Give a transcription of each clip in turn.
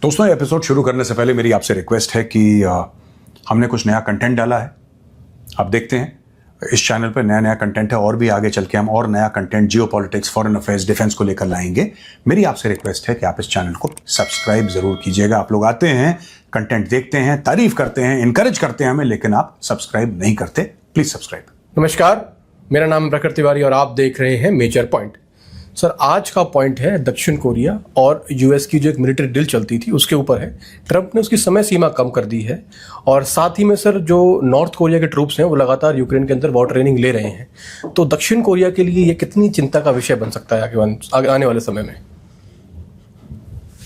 दोस्तों, ये एपिसोड शुरू करने से पहले मेरी आपसे रिक्वेस्ट है कि हमने कुछ नया कंटेंट डाला है। आप देखते हैं इस चैनल पर नया नया कंटेंट है और भी आगे चल के हम और नया content geopolitics, foreign affairs, defence को लेकर लाएंगे। मेरी आपसे रिक्वेस्ट है कि आप इस चैनल को सब्सक्राइब जरूर कीजिएगा। आप लोग आते हैं, कंटेंट देखते हैं, तारीफ करते हैं, इंकरेज करते हैं हमें, लेकिन आप सब्सक्राइब नहीं करते। Please subscribe. नमस्कार, मेरा नाम प्रखर तिवारी और आप देख रहे हैं मेजर पॉइंट। सर, आज का पॉइंट है दक्षिण कोरिया और यूएस की जो एक मिलिट्री डील चलती थी उसके ऊपर है। ट्रंप ने उसकी समय सीमा कम कर दी है और साथ ही में सर जो नॉर्थ कोरिया के ट्रूप्स हैं वो लगातार यूक्रेन के अंदर वॉर ट्रेनिंग ले रहे हैं। तो दक्षिण कोरिया के लिए ये कितनी चिंता का विषय बन सकता है आने वाले समय में?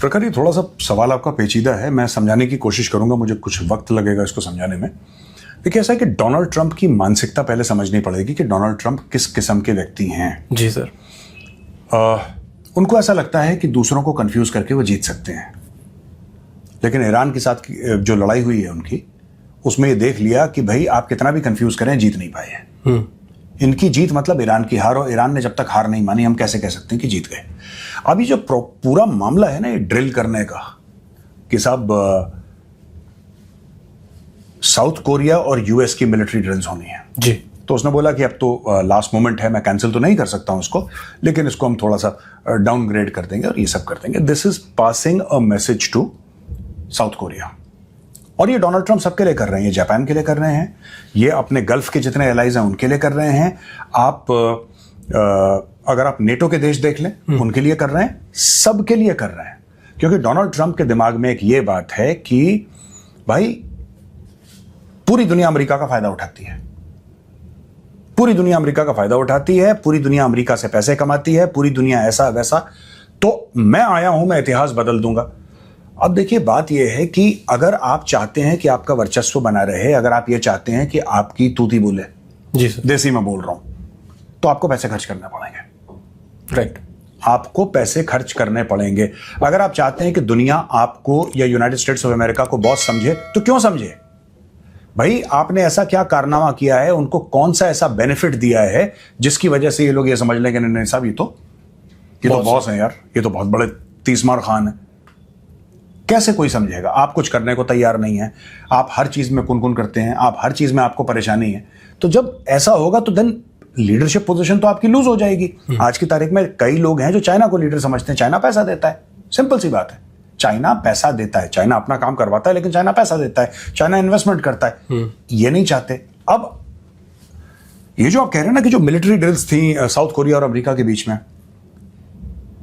प्रखर, ये थोड़ा सा सवाल आपका पेचीदा है। मैं समझाने की कोशिश करूंगा, मुझे कुछ वक्त लगेगा इसको समझाने में। देखिए, ऐसा है कि डोनाल्ड ट्रंप की मानसिकता पहले समझनी पड़ेगी कि डोनाल्ड ट्रंप किस किस्म के व्यक्ति हैं। जी सर। उनको ऐसा लगता है कि दूसरों को कंफ्यूज करके वो जीत सकते हैं, लेकिन ईरान के साथ जो लड़ाई हुई है उनकी, उसमें ये देख लिया कि भाई आप कितना भी कंफ्यूज करें, जीत नहीं पाए हैं। इनकी जीत मतलब ईरान की हार, और ईरान ने जब तक हार नहीं मानी, हम कैसे कह सकते हैं कि जीत गए। अभी जो पूरा मामला है ना, ये ड्रिल करने का, कि साहब साउथ कोरिया और यूएस की मिलिट्री ड्रिल्स होनी है जी। तो उसने बोला कि अब तो लास्ट मोमेंट है, मैं कैंसिल तो नहीं कर सकता हूं इसको, लेकिन इसको हम थोड़ा सा डाउनग्रेड कर देंगे और ये सब कर देंगे। This is passing a message to South Korea. और ये डोनाल्ड ट्रंप सबके लिए कर रहे हैं, ये जापान के लिए कर रहे हैं, ये अपने गल्फ के जितने एलाइज हैं उनके लिए कर रहे हैं। आप अगर आप नेटो के देश देख लें, उनके लिए कर रहे हैं, सबके लिए कर रहे हैं। क्योंकि डोनाल्ड ट्रंप के दिमाग में एक ये बात है कि भाई पूरी दुनिया अमेरिका का फायदा उठाती है, पूरी दुनिया अमेरिका का फायदा उठाती है, पूरी दुनिया अमेरिका से पैसे कमाती है, पूरी दुनिया ऐसा वैसा, तो मैं आया हूं, मैं इतिहास बदल दूंगा। अब देखिए, बात यह है कि अगर आप चाहते हैं कि आपका वर्चस्व बना रहे, अगर आप ये चाहते हैं कि आपकी तूती बोले, जी सर, देसी में बोल रहा हूं, तो आपको पैसे खर्च करने पड़ेंगे। राइट, आपको पैसे खर्च करने पड़ेंगे। अगर आप चाहते हैं कि दुनिया आपको या यूनाइटेड स्टेट्स ऑफ अमेरिका को बॉस समझे, तो क्यों समझे भाई? आपने ऐसा क्या कारनामा किया है, उनको कौन सा ऐसा बेनिफिट दिया है जिसकी वजह से ये लोग ये समझ लें कि नहीं साहब, ये तो बॉस है यार, ये तो बहुत बड़े तीसमार खान है। कैसे कोई समझेगा? आप कुछ करने को तैयार नहीं है, आप हर चीज में कुन करते हैं, आप हर चीज में आपको परेशानी है। तो जब ऐसा होगा तो देन लीडरशिप पोजीशन तो आपकी लूज हो जाएगी। आज की तारीख में कई लोग हैं जो चाइना को लीडर समझते हैं। चाइना पैसा देता है, सिंपल सी बात है, चाइना पैसा देता है, चाइना अपना काम करवाता है, लेकिन चाइना पैसा देता है, चाइना इन्वेस्टमेंट करता है। ये नहीं चाहते। अब ये जो आप कह रहे हैं ना कि जो मिलिट्री ड्रिल्स थी साउथ कोरिया और अमेरिका के बीच में,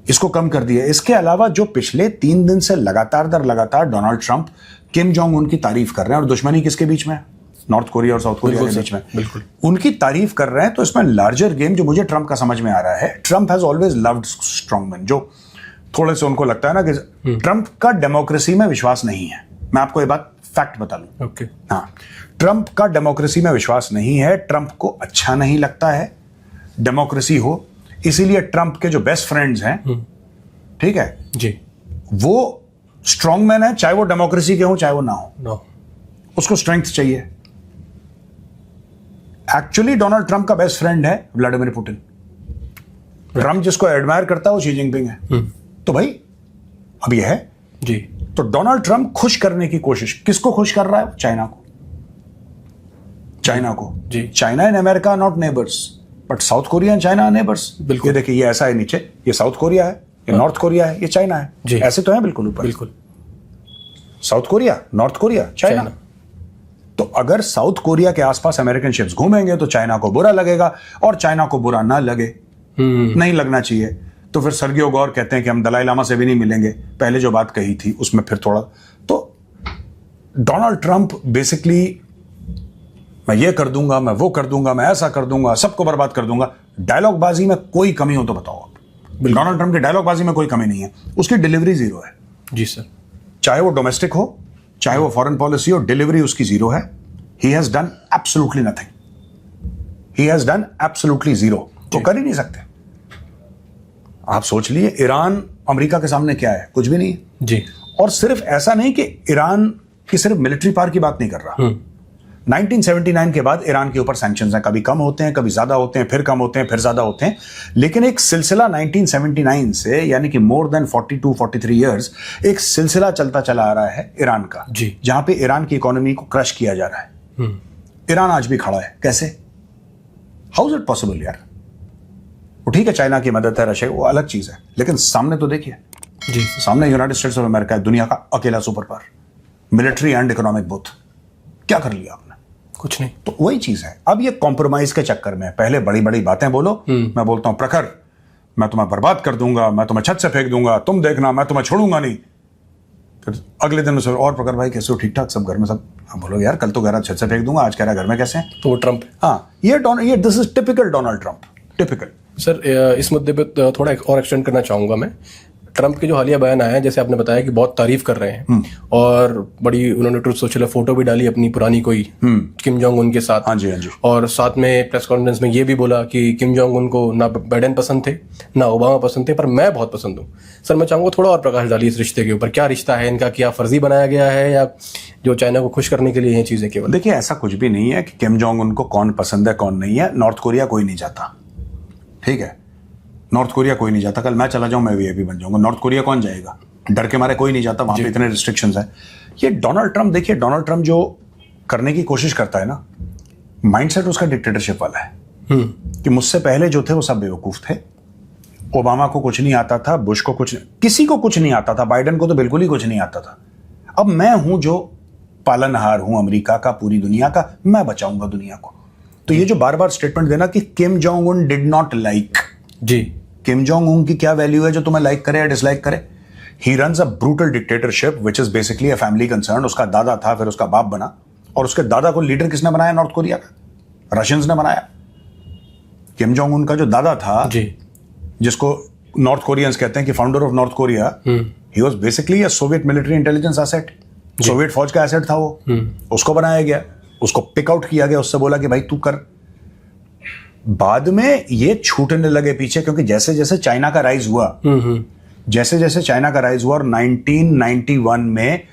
इसको कम कर दिया। इसके अलावा जो पिछले 3 दिन से लगातार दर लगातार डोनाल्ड ट्रंप किम जोंग उन की तारीफ कर रहे हैं, और दुश्मनी किसके बीच में? नॉर्थ कोरिया और साउथ कोरिया के बीच में। बिल्कुल उनकी तारीफ कर रहे हैं। तो इसमें लार्जर गेम जो मुझे ट्रंप का समझ में आ रहा है, Trump has always loved strongman. जो थोड़े से उनको लगता है ना कि ट्रंप का डेमोक्रेसी में विश्वास नहीं है। मैं आपको ये बात फैक्ट बता लूं। ओके। हाँ, ट्रंप का डेमोक्रेसी में विश्वास नहीं है। ट्रंप को अच्छा नहीं लगता है डेमोक्रेसी हो, इसीलिए ट्रंप के जो बेस्ट फ्रेंड्स हैं, ठीक है जी, वो स्ट्रांगमैन है, चाहे वो डेमोक्रेसी के हो चाहे वो ना हो। नो, उसको स्ट्रेंथ चाहिए। एक्चुअली डोनाल्ड ट्रंप का बेस्ट फ्रेंड है व्लादिमीर पुतिन। ट्रंप जिसको एडमायर करता है वो शी जिनपिंग है। तो भाई अब यह है जी। तो डोनाल्ड ट्रंप खुश करने की कोशिश, किसको खुश कर रहा है? चाइना को, चाइना को जी। China and America not neighbours, but South Korea and China are neighbours. बिल्कुल। ये देखिए, ये ऐसा है नीचे, ये साउथ कोरिया है, ये नॉर्थ कोरिया है, ये चाइना है जी। ऐसे तो है बिल्कुल ऊपर। बिल्कुल। South Korea, north Korea, China. तो अगर साउथ कोरिया के आसपास अमेरिकन शिप्स घूमेंगे तो चाइना को बुरा लगेगा, और चाइना को बुरा ना लगे, नहीं लगना चाहिए, तो फिर सर्गियो गौर कहते हैं कि हम दलाई लामा से भी नहीं मिलेंगे। पहले जो बात कही थी उसमें फिर थोड़ा, तो डोनाल्ड ट्रंप बेसिकली मैं ये कर दूंगा, मैं वो कर दूंगा, मैं ऐसा कर दूंगा, सबको बर्बाद कर दूंगा। डायलॉग बाजी में कोई कमी हो तो बताओ आप। डोनाल्ड ट्रंप की डायलॉग बाजी में कोई कमी नहीं है, उसकी डिलीवरी जीरो है। जी सर। चाहे वो डोमेस्टिक हो चाहे वो फॉरेन पॉलिसी हो, डिलीवरी उसकी जीरो है। He has done absolutely nothing, he has done absolutely zero. तो कर ही नहीं सकते। आप सोच लिए, ईरान अमेरिका के सामने क्या है? कुछ भी नहीं है जी। और सिर्फ ऐसा नहीं कि ईरान की सिर्फ मिलिट्री पावर की बात नहीं कर रहा, 1979 के बाद ईरान के ऊपर सैंक्शंस हैं, कभी कम होते हैं, कभी ज्यादा होते हैं, फिर कम होते हैं, फिर ज्यादा होते हैं, लेकिन एक सिलसिला 1979 से, यानी कि मोर देन 42-43 इयर्स एक सिलसिला चलता चला आ रहा है ईरान का, जी, जहां पे ईरान की इकोनॉमी को क्रश किया जा रहा है। ईरान आज भी खड़ा है, कैसे? हाउ इज इट पॉसिबल यार? वो ठीक है, चाइना की मदद है, रशिया, वो अलग चीज है, लेकिन सामने तो देखिए जी, सामने यूनाइटेड स्टेट्स ऑफ अमेरिका है, दुनिया का अकेला super power, military and economic both. क्या कर लिया आपने? कुछ नहीं। तो वही चीज है। अब ये कॉम्प्रोमाइज के चक्कर में पहले बड़ी बड़ी बातें बोलो, मैं बोलता हूं प्रखर, मैं तुम्हें बर्बाद कर दूंगा, मैं तुम्हें छत से फेंक दूंगा, तुम देखना मैं तुम्हें छोड़ूंगा नहीं। फिर अगले दिन से और प्रखर भाई कैसे हो, ठीक ठाक, सब घर में सब? हम बोलो यार कल तो कह रहा छत से फेंक दूंगा, आज कह रहा घर में कैसे हैं? तो वो ट्रंप। हाँ, ये this is typical Donald Trump, typical. Sir इस मुद्दे पे थोड़ा और एक्सटेंड करना चाहूंगा मैं। ट्रंप के जो हालिया बयान आए हैं, जैसे आपने बताया कि बहुत तारीफ कर रहे हैं, और बड़ी उन्होंने ट्रुथ सोशल फोटो भी डाली अपनी पुरानी कोई किम जोंग उन के साथ। हाँ जी, हाँ जी। और साथ में प्रेस कॉन्फ्रेंस में ये भी बोला कि किम जोंग उन को ना बाइडेन पसंद थे ना ओबामा पसंद थे, पर मैं बहुत पसंद हूँ। सर मैं चाहूंगा थोड़ा और प्रकाश डालिए इस रिश्ते के ऊपर। क्या रिश्ता है इनका? क्या फर्जी बनाया गया है, या जो चाइना को खुश करने के लिए ये चीजें केवल? देखिए ऐसा कुछ भी नहीं है कि किम जोंग उनको कौन पसंद है कौन नहीं है। नॉर्थ कोरिया कोई नहीं जाता, ठीक है? नॉर्थ कोरिया कोई नहीं जाता। कल मैं चला जाऊं, मैं वीआईपी बन जाऊंगा, नॉर्थ कोरिया कौन जाएगा? डर के मारे कोई नहीं जाता, वहां पे इतने रिस्ट्रिक्शंस हैं। ये डोनाल्ड ट्रंप, देखिए डोनाल्ड ट्रंप जो करने की कोशिश करता है ना, माइंडसेट उसका डिक्टेटरशिप वाला है कि मुझसे पहले जो थे वो सब बेवकूफ थे। ओबामा को कुछ नहीं आता था, बुश को कुछ, किसी को कुछ नहीं आता था, बाइडेन को तो बिल्कुल ही कुछ नहीं आता था। अब मैं हूं जो पालनहार हूं अमेरिका का, पूरी दुनिया का, मैं बचाऊंगा दुनिया को। तो ये जो बार बार स्टेटमेंट देना कि Kim Jong Un did not like, जी, किम जोंग उन की क्या वैल्यू है जो तुम्हें लाइक करे या डिसलाइक करे? He runs a brutal dictatorship which is basically a family concern. उसका दादा था, फिर उसका बाप बना, और उसके दादा को लीडर किसने बनाया नॉर्थ कोरिया का? रशियंस ने बनाया। किम जोंग उन का जो दादा था, जी, जिसको नॉर्थ कोरियंस कहते हैं कि founder of north Korea, he was basically a Soviet military intelligence asset, Soviet फौज का एसेट था वो। उसको बनाया गया, उसको पिक आउट किया गया, उससे बोला कि भाई तू कर। बाद में ये छूटने लगे पीछे, क्योंकि जैसे जैसे चाइना का राइज हुआ, जैसे जैसे चाइना का राइज हुआ और 1991 में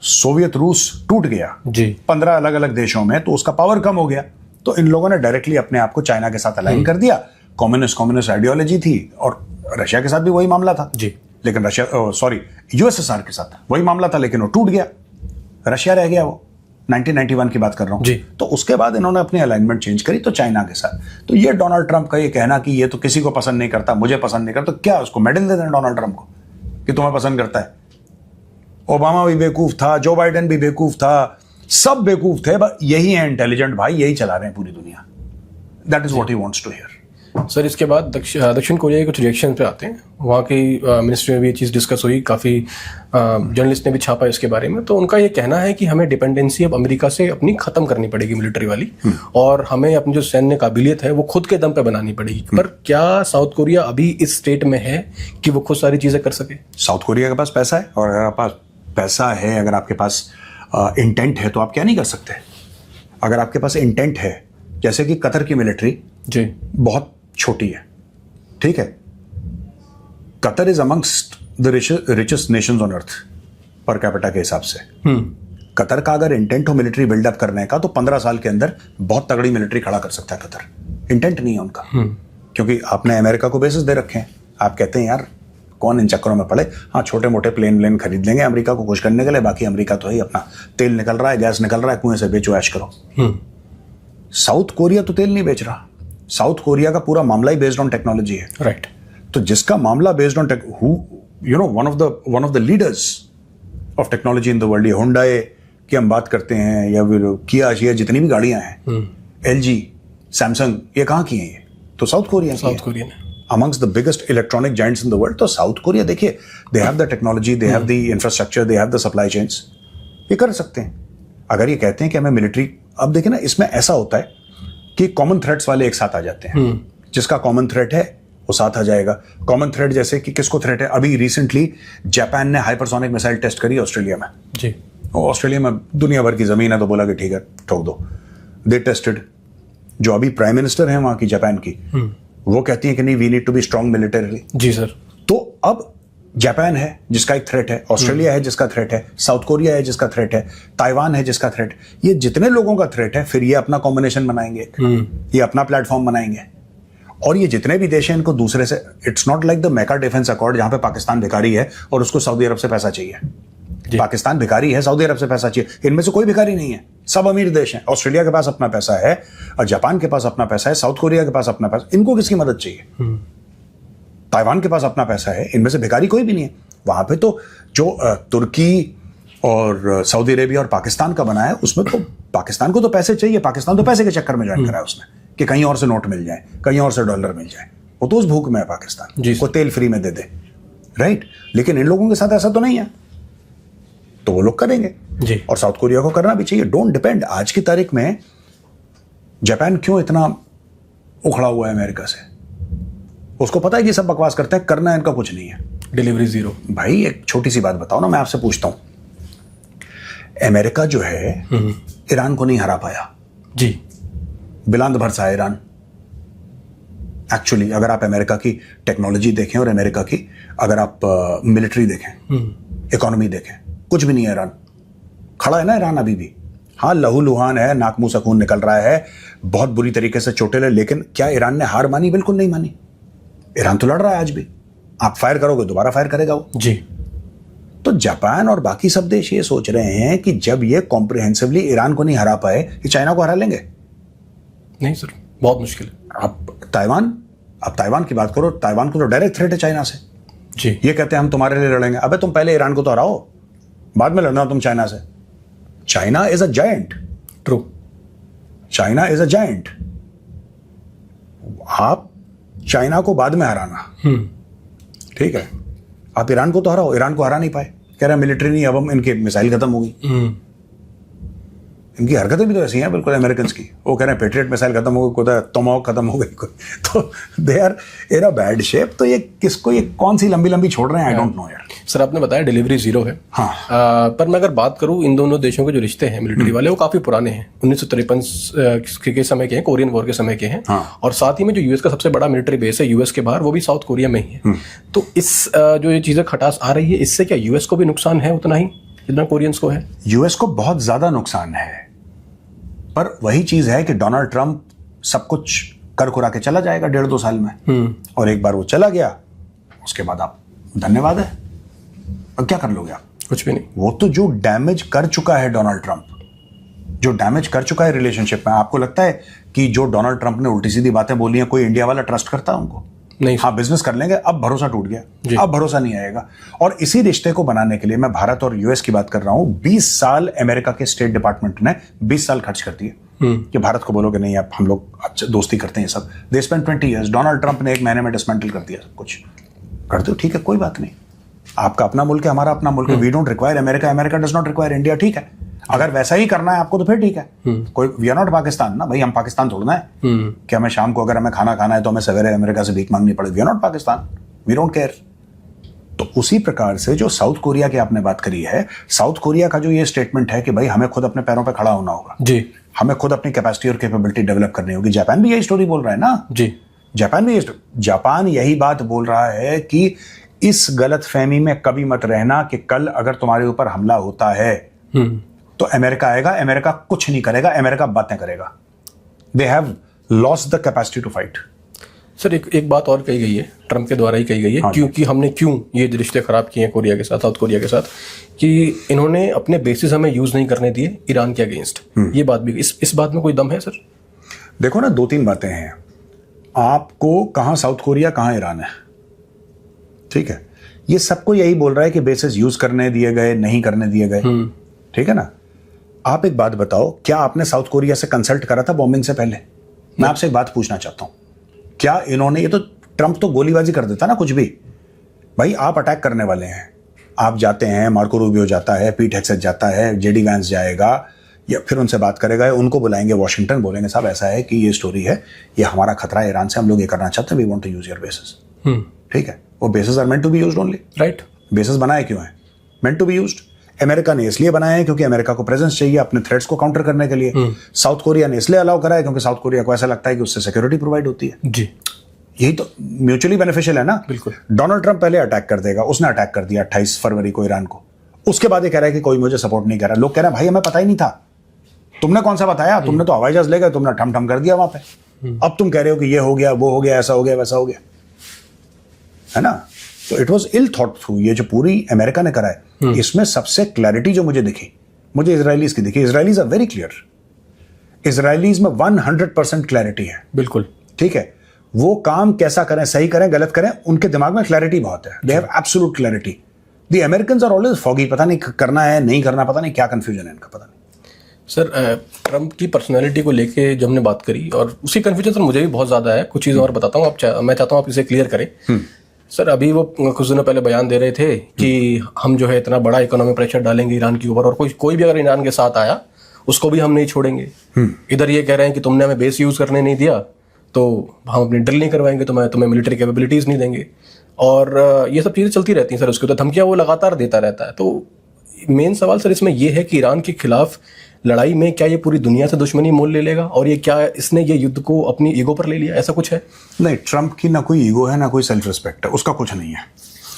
सोवियत रूस टूट गया जी, 15 अलग अलग देशों में, तो उसका पावर कम हो गया। तो इन लोगों ने डायरेक्टली अपने आप को चाइना के साथ अलाइन कर दिया। कम्युनिस्ट आइडियोलॉजी थी, और रशिया के साथ भी वही मामला था, जी, लेकिन रशिया सॉरी यूएसएसआर के साथ वही मामला था, लेकिन वो टूट गया, रशिया रह गया। वो 1991 की बात कर रहा हूं जी। तो उसके बाद इन्होंने अपनी अलाइनमेंट चेंज करी तो चाइना के साथ। तो ये डोनाल्ड ट्रंप का ये कहना कि ये तो किसी को पसंद नहीं करता, मुझे पसंद नहीं करता, तो क्या उसको मेडल दे दें डोनाल्ड ट्रंप को कि तुम्हें पसंद करता है? ओबामा भी बेवकूफ था, जो बाइडेन भी बेवकूफ था, सब बेवकूफ थे, यही है इंटेलिजेंट भाई, यही चला रहे हैं पूरी दुनिया। That is what he wants to hear. Sir इसके बाद दक्षिण कोरिया के कुछ रिएक्शन पे आते हैं। वहाँ की मिनिस्ट्री में भी ये चीज़ डिस्कस हुई, काफ़ी जर्नलिस्ट ने भी छापा इसके बारे में। तो उनका ये कहना है कि हमें डिपेंडेंसी अब अमेरिका से अपनी ख़त्म करनी पड़ेगी, मिलिट्री वाली, और हमें अपनी जो सैन्य काबिलियत है वो खुद के दम पे बनानी पड़ेगी। पर क्या साउथ कोरिया अभी इस स्टेट में है कि वो खुद सारी चीज़ें कर सके? साउथ कोरिया के पास पैसा है, और अगर आपके पास पैसा है, अगर आपके पास इंटेंट है, तो आप क्या नहीं कर सकते? अगर आपके पास इंटेंट है, जैसे कि कतर की मिलिट्री जी बहुत छोटी है, ठीक है? Qatar is amongst the richest Nations on earth per capita के हिसाब से। कतर का अगर इंटेंट हो मिलिट्री बिल्डअप करने का, तो 15 साल के अंदर बहुत तगड़ी मिलिट्री खड़ा कर सकता है कतर। इंटेंट नहीं है उनका, क्योंकि आपने अमेरिका को बेसिस दे रखे हैं। आप कहते हैं यार कौन इन चक्करों में पड़े, हाँ छोटे मोटे प्लेन खरीद लेंगे अमेरिका को खुश करने के लिए, बाकी अमेरिका तो ही अपना तेल निकल रहा है, गैस निकल रहा है, कुएं से बेचो, ऐश करो। साउथ कोरिया तो तेल नहीं बेच रहा, साउथ कोरिया का पूरा मामला ही बेस्ड ऑन टेक्नोलॉजी है, राइट। तो जिसका मामला based on one of the leaders of technology in the world, ये हुंडई की हम बात करते हैं, या फिर किया जितनी भी गाड़ियां हैं, एलजी, सैमसंग, ये कहाँ की हैं? ये तो साउथ कोरिया ने amongst the biggest electronic giants in the world। तो साउथ कोरिया देखिए, they have the technology, they have the infrastructure, they have the supply chains, ये कर सकते हैं। अगर ये कहते हैं कि हमें मिलिट्री, अब देखिए ना, इसमें ऐसा होता है कि कॉमन थ्रेट्स वाले एक साथ आ जाते हैं। जिसका कॉमन थ्रेट है वो साथ आ जाएगा। कॉमन थ्रेट जैसे कि किसको थ्रेट है? अभी रिसेंटली जापान ने हाइपरसोनिक मिसाइल टेस्ट करी ऑस्ट्रेलिया में। जी, ऑस्ट्रेलिया में दुनिया भर की जमीन है, तो बोला कि ठीक है ठोक दो। दे टेस्टेड। जो अभी प्राइम मिनिस्टर है वहां की जापान की, वो कहती है कि नहीं, we need to be strong militarily. जी सर। तो अब जापान है जिसका एक थ्रेट है, ऑस्ट्रेलिया है जिसका थ्रेट है, साउथ कोरिया है जिसका थ्रेट है, ताइवान है जिसका थ्रेट। ये जितने लोगों का थ्रेट है, फिर ये अपना कॉम्बिनेशन बनाएंगे, ये अपना प्लेटफॉर्म बनाएंगे, और ये जितने भी देश हैं इनको दूसरे से, it's not like the Mecca defence accord जहां पे पाकिस्तान भिखारी है और उसको सऊदी अरब से पैसा चाहिए। पाकिस्तान भिखारी है, सऊदी अरब से पैसा चाहिए, इनमें से कोई भिखारी नहीं है, सब अमीर देश हैं। ऑस्ट्रेलिया के पास अपना पैसा है और जापान के पास अपना पैसा है, साउथ कोरिया के पास अपना पैसा, इनको किसकी मदद चाहिए? ताइवान के पास अपना पैसा है, इनमें से भिखारी कोई भी नहीं है। वहां पे तो जो तुर्की और सऊदी अरेबिया और पाकिस्तान का बना है, उसमें तो पाकिस्तान को तो पैसे चाहिए, पाकिस्तान तो पैसे के चक्कर में ज्वाइन करा है उसने कि कहीं और से नोट मिल जाए, कहीं और से डॉलर मिल जाए, वो तो उस भूख में है पाकिस्तान, वो तेल फ्री में दे दे, राइट। लेकिन इन लोगों के साथ ऐसा तो नहीं है, तो वो लोग करेंगे जी। और साउथ कोरिया को करना भी चाहिए। Don't depend. आज की तारीख में जापान क्यों इतना उखड़ा हुआ है अमेरिका से? उसको पता है कि सब बकवास करते हैं, करना इनका कुछ नहीं है, डिलीवरी जीरो। भाई एक छोटी सी बात बताओ ना, मैं आपसे पूछता हूं, अमेरिका जो है ईरान को नहीं हरा पाया जी, बिलांद भर सा है ईरान। एक्चुअली अगर आप अमेरिका की टेक्नोलॉजी देखें और अमेरिका की अगर आप मिलिट्री देखें, इकोनॉमी देखें, कुछ भी नहीं है ईरान। खड़ा है ना ईरान अभी भी, हाँ लहू लुहान है, नाक मुंह से खून निकल रहा है, बहुत बुरी तरीके से चोटिल है, लेकिन क्या ईरान ने हार मानी? बिल्कुल नहीं मानी। ईरान तो लड़ रहा है आज भी, आप फायर करोगे दोबारा फायर करेगा वो जी। तो जापान और बाकी सब देश ये सोच रहे हैं कि जब ये कॉम्प्रिहेंसिवली ईरान को नहीं हरा पाए, ये चाइना को हरा लेंगे? नहीं सर, बहुत मुश्किल है। आप ताइवान की बात करो, ताइवान को तो डायरेक्ट थ्रेट है चाइना से जी। ये कहते हैं हम तुम्हारे लिए लड़ेंगे। अबे तुम पहले ईरान को तो हराओ, बाद में लड़ना तुम चाइना से। China is a giant, true, China is a giant. आप चाइना को बाद में हराना, ठीक है। आप ईरान को तो हराओ, ईरान को हरा नहीं पाए, कह रहे मिलिट्री नहीं, अब हम इनकी मिसाइल खत्म हो गई। इनकी हरकतें भी तो ऐसी हैं बिल्कुल अमेरिकन की, वो कह रहे हैं पेट्रियट मिसाइल खत्म हो गई, टोमाहॉक खत्म हो गई, तो they are in a bad shape. तो ये किसको, ये कौन सी लंबी लंबी छोड़ रहे हैं? आई डोंट नो यार। सर आपने बताया डिलीवरी जीरो है, हाँ। पर मैं अगर बात करूं, इन दोनों देशों के जो रिश्ते हैं मिलिट्री वाले, वो काफी पुराने हैं, 1953 के समय के हैं, कोरियन वॉर के समय के हैं। हाँ। और साथ ही में जो यूएस का सबसे बड़ा मिलिट्री बेस है यूएस के बाहर, वो भी साउथ कोरिया में ही है। तो इस जो ये चीजें खटास आ रही है, इससे क्या यूएस को भी नुकसान है उतना ही जितना कोरियंस को है? यूएस को बहुत ज्यादा नुकसान है, पर वही चीज है कि डोनाल्ड ट्रंप सब कुछ कर कुरा के चला जाएगा 1.5-2 साल में, और एक बार वो चला गया उसके बाद आप धन्यवाद है, और क्या कर लोगे आप? कुछ भी नहीं। वो तो जो डैमेज कर चुका है डोनाल्ड ट्रंप, जो डैमेज कर चुका है रिलेशनशिप में, आपको लगता है कि जो डोनाल्ड ट्रंप ने उल्टी सीधी बातें बोली हैं, कोई इंडिया वाला ट्रस्ट करता है उनको? नहीं। हाँ बिजनेस कर लेंगे, अब भरोसा टूट गया, अब भरोसा नहीं आएगा। और इसी रिश्ते को बनाने के लिए मैं भारत और यूएस की बात कर रहा हूं, 20 साल अमेरिका के स्टेट डिपार्टमेंट ने 20 साल खर्च कर दिए कि भारत को बोलो कि नहीं आप हम लोग अच्छा दोस्ती करते हैं सब। They spend 20 years. Donald Trump ने 1 महीने में डिसमेंटल कर दिया सब कुछ। कर दो, ठीक है, कोई बात नहीं, आपका अपना मुल्क है, हमारा अपना मुल्क है। We don't require America, America does not require India, ठीक है। अगर वैसा ही करना है आपको तो फिर ठीक है, कोई वी आर नॉट पाकिस्तान ना भाई, हम पाकिस्तान थोड़ना है कि हमें शाम को अगर हमें खाना खाना है तो हमें सवेरे अमेरिका से भीख मांगनी पड़े। We are not Pakistan, we don't care. तो उसी प्रकार से जो साउथ कोरिया की आपने बात करी है, साउथ कोरिया का जो ये स्टेटमेंट है कि भाई हमें खुद अपने पैरों पर खड़ा होना होगा जी, हमें खुद अपनी कैपेसिटी और कैपेबिलिटी डेवलप करनी होगी। जापान भी यही स्टोरी बोल रहा है ना जी, जापान यही बात बोल रहा है कि इस गलत फहमी में कभी मत रहना कि कल अगर तुम्हारे ऊपर हमला होता है तो अमेरिका आएगा, अमेरिका कुछ नहीं करेगा, अमेरिका बातें करेगा। They have lost the capacity to fight. Sir एक बात और कही गई है, ट्रंप के द्वारा ही कही गई है, क्योंकि हमने क्यों ये रिश्ते खराब किए हैं कोरिया के साथ, साउथ कोरिया के साथ, कि इन्होंने अपने बेसिस हमें यूज नहीं करने दिए ईरान के अगेंस्ट। ये बात भी, इस बात में कोई दम है सर? देखो ना, 2-3 बातें हैं। आपको कहां साउथ कोरिया कहां ईरान है, ठीक है। ये सबको यही बोल रहा है कि बेसिस यूज करने दिए गए, नहीं करने दिए गए, ठीक है ना। आप एक बात बताओ, क्या आपने साउथ कोरिया से कंसल्ट करा था बॉम्बिंग से पहले? मैं आपसे एक बात पूछना चाहता हूं, क्या इन्होंने, ये तो ट्रंप तो गोलीबाजी कर देता ना कुछ भी। भाई आप अटैक करने वाले हैं, आप जाते हैं, मार्को रूबियो जाता है, पीट हेक्सेट जाता है, जेडी वैंस जाएगा, या फिर उनसे बात करेगा, उनको बुलाएंगे वॉशिंगटन, बोलेंगे साहब ऐसा है कि ये स्टोरी है, ये हमारा खतरा है ईरान से, हम लोग ये करना चाहते हैं, we want to use your bases, ठीक है। वो bases are meant to be used only, right. Bases बनाए क्यों है? Meant to be used. America ने इसलिए बनाया है क्योंकि अमेरिका को प्रेजेंस चाहिए अपने थ्रेट्स को काउंटर करने के लिए। साउथ कोरिया ने इसलिए अलाउ करा है क्योंकि साउथ कोरिया को ऐसा लगता है कि उससे सिक्योरिटी प्रोवाइड होती है जी। यही तो म्यूचुअली बेनिफिशियल है ना। बिल्कुल। डोनाल्ड ट्रंप पहले अटैक कर देगा, उसने अटैक कर दिया 28 फरवरी को ईरान को, उसके बाद ये कह रहा है कि कोई मुझे सपोर्ट नहीं कर रहा। लोग कह रहे हैं भाई हमें पता ही नहीं था, तुमने कौन सा बताया, तुमने तो हवाई जहाज ले गए, तुमने ठम ठम कर दिया वहां पे, अब तुम कह रहे हो कि ये हो गया, वो हो गया, ऐसा हो गया, वैसा हो गया, है ना। तो it was ill thought through, ये जो पूरी अमेरिका ने करा है, इसमें सबसे क्लैरिटी जो मुझे दिखी, मुझे इजरायलीज की दिखी। Israelis are very clear, Israelis में 100% क्लैरिटी है। बिल्कुल ठीक है, वो काम कैसा करें, सही करें गलत करें, उनके दिमाग में क्लैरिटी बहुत है, they have absolute clarity. The Americans are always foggy, पता नहीं करना है नहीं करना, पता नहीं क्या कंफ्यूजन है इनका, पता नहीं। सर ट्रंप की पर्सनैलिटी को लेके जब हमने बात करी, और उसी कन्फ्यूजन सर मुझे भी बहुत ज़्यादा है, कुछ चीज़ें और बताता हूँ, मैं चाहता हूँ आप इसे क्लियर करें। सर अभी वो कुछ दिनों पहले बयान दे रहे थे कि हम जो है इतना बड़ा इकोनॉमिक प्रेशर डालेंगे ईरान के ऊपर, और कोई भी अगर ईरान के साथ आया उसको भी हम नहीं छोड़ेंगे। इधर ये कह रहे हैं कि तुमने हमें बेस यूज़ करने नहीं दिया तो हम अपनी ड्रिल नहीं करवाएंगे, तुम्हें मिलिट्री कैपेबिलिटीज़ नहीं देंगे, और ये सब चीज़ें चलती रहती हैं सर। उसके तो धमकियाँ वो लगातार देता रहता है। तो मेन सवाल सर इसमें यह है कि ईरान के खिलाफ लड़ाई में क्या ये पूरी दुनिया से दुश्मनी मोल ले लेगा, और ये क्या इसने ये युद्ध को अपनी ईगो पर ले लिया, ऐसा कुछ है? नहीं, ट्रंप की ना कोई ईगो है ना कोई सेल्फ रिस्पेक्ट है, उसका कुछ नहीं है।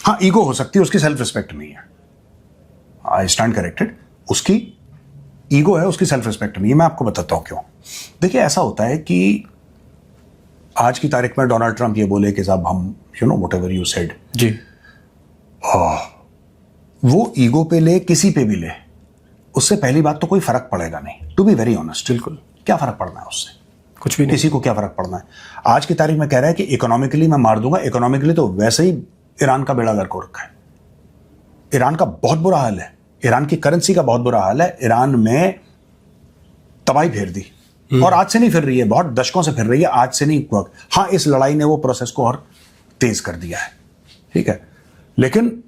हाँ ईगो हो सकती है, उसकी सेल्फ रिस्पेक्ट नहीं है। आई स्टैंड करेक्टेड, उसकी ईगो है, उसकी सेल्फ रिस्पेक्ट नहीं है। मैं आपको बताता हूं क्यों। देखिए ऐसा होता है कि आज की तारीख में डोनाल्ड ट्रंप ये बोले कि साहब हम व्हाटएवर यू सेड जी, वो ईगो पे ले किसी पे भी ले, उससे पहली बात तो कोई फर्क पड़ेगा नहीं, टू बी वेरी ऑनेस्ट। बिल्कुल। क्या फर्क पड़ना है उससे, कुछ भी नहीं। किसी को क्या फर्क पड़ना है। आज की तारीख में कह रहा है कि इकोनॉमिकली मैं मार दूंगा। इकोनॉमिकली तो वैसे ही ईरान का बेड़ा गर्क हो रखा है, ईरान का बहुत बुरा हाल है, ईरान की करेंसी का बहुत बुरा हाल है। ईरान में तबाही फेर दी, और आज से नहीं फिर रही है, बहुत दशकों से फिर रही है, आज से नहीं। हाँ इस लड़ाई ने वो प्रोसेस को और तेज कर दिया है, ठीक है। लेकिन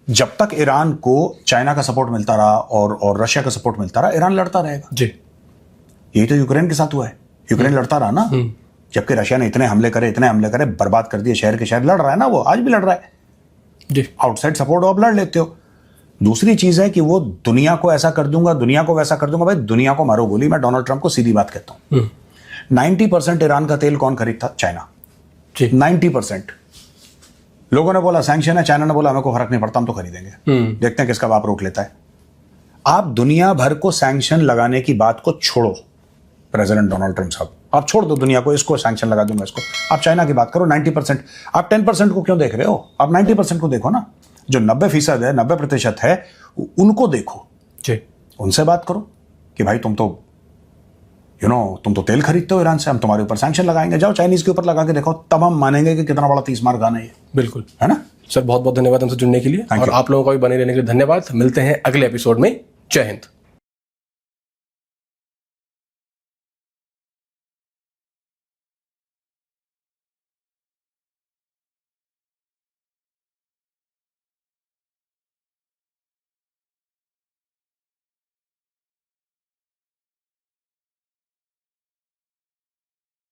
जब तक ईरान को चाइना का सपोर्ट मिलता रहा और रशिया का सपोर्ट मिलता रहा, ईरान लड़ता रहेगा जी। यही तो यूक्रेन के साथ हुआ है, यूक्रेन लड़ता रहा ना, जबकि रशिया ने इतने हमले करे, बर्बाद कर दिए शहर के शहर। लड़ रहा है ना वो, आज भी लड़ रहा है जी। आउटसाइड सपोर्ट आप लड़ लेते हो। दूसरी चीज है कि वो दुनिया को ऐसा कर दूंगा, दुनिया को वैसा कर दूंगा। भाई दुनिया को मारो गोली। मैं डोनाल्ड ट्रंप को सीधी बात कहता हूं, 90% ईरान का तेल कौन खरीदता? चाइना। 90%। लोगों ने बोला सैंक्शन है, चाइना ने बोला हमें को फर्क नहीं पड़ता, हम तो खरीदेंगे। देखते हैं किसका बाप रोक लेता है। आप दुनिया भर को सैंक्शन लगाने की बात को छोड़ो, प्रेसिडेंट डोनाल्ड ट्रंप साहब, आप छोड़ दो दुनिया को, इसको सैंक्शन लगा दूंगा इसको। आप चाइना की बात करो 90%। आप 10% को क्यों देख रहे हो? आप 90% को देखो ना। जो 90% है, 90% है, उनको देखो जी, उनसे बात करो कि भाई तुम तो तेल खरीदते हो ईरान से, हम तुम्हारे ऊपर सैंक्शन लगाएंगे। जाओ चाइनीज के ऊपर लगा के देखो, तब हम मानेंगे कि कितना बड़ा 30 मार गाना है ये। बिल्कुल, है ना सर। बहुत बहुत धन्यवाद हमसे जुड़ने के लिए, और आप लोगों को भी बने रहने के लिए धन्यवाद। मिलते हैं अगले एपिसोड में। जय हिंद।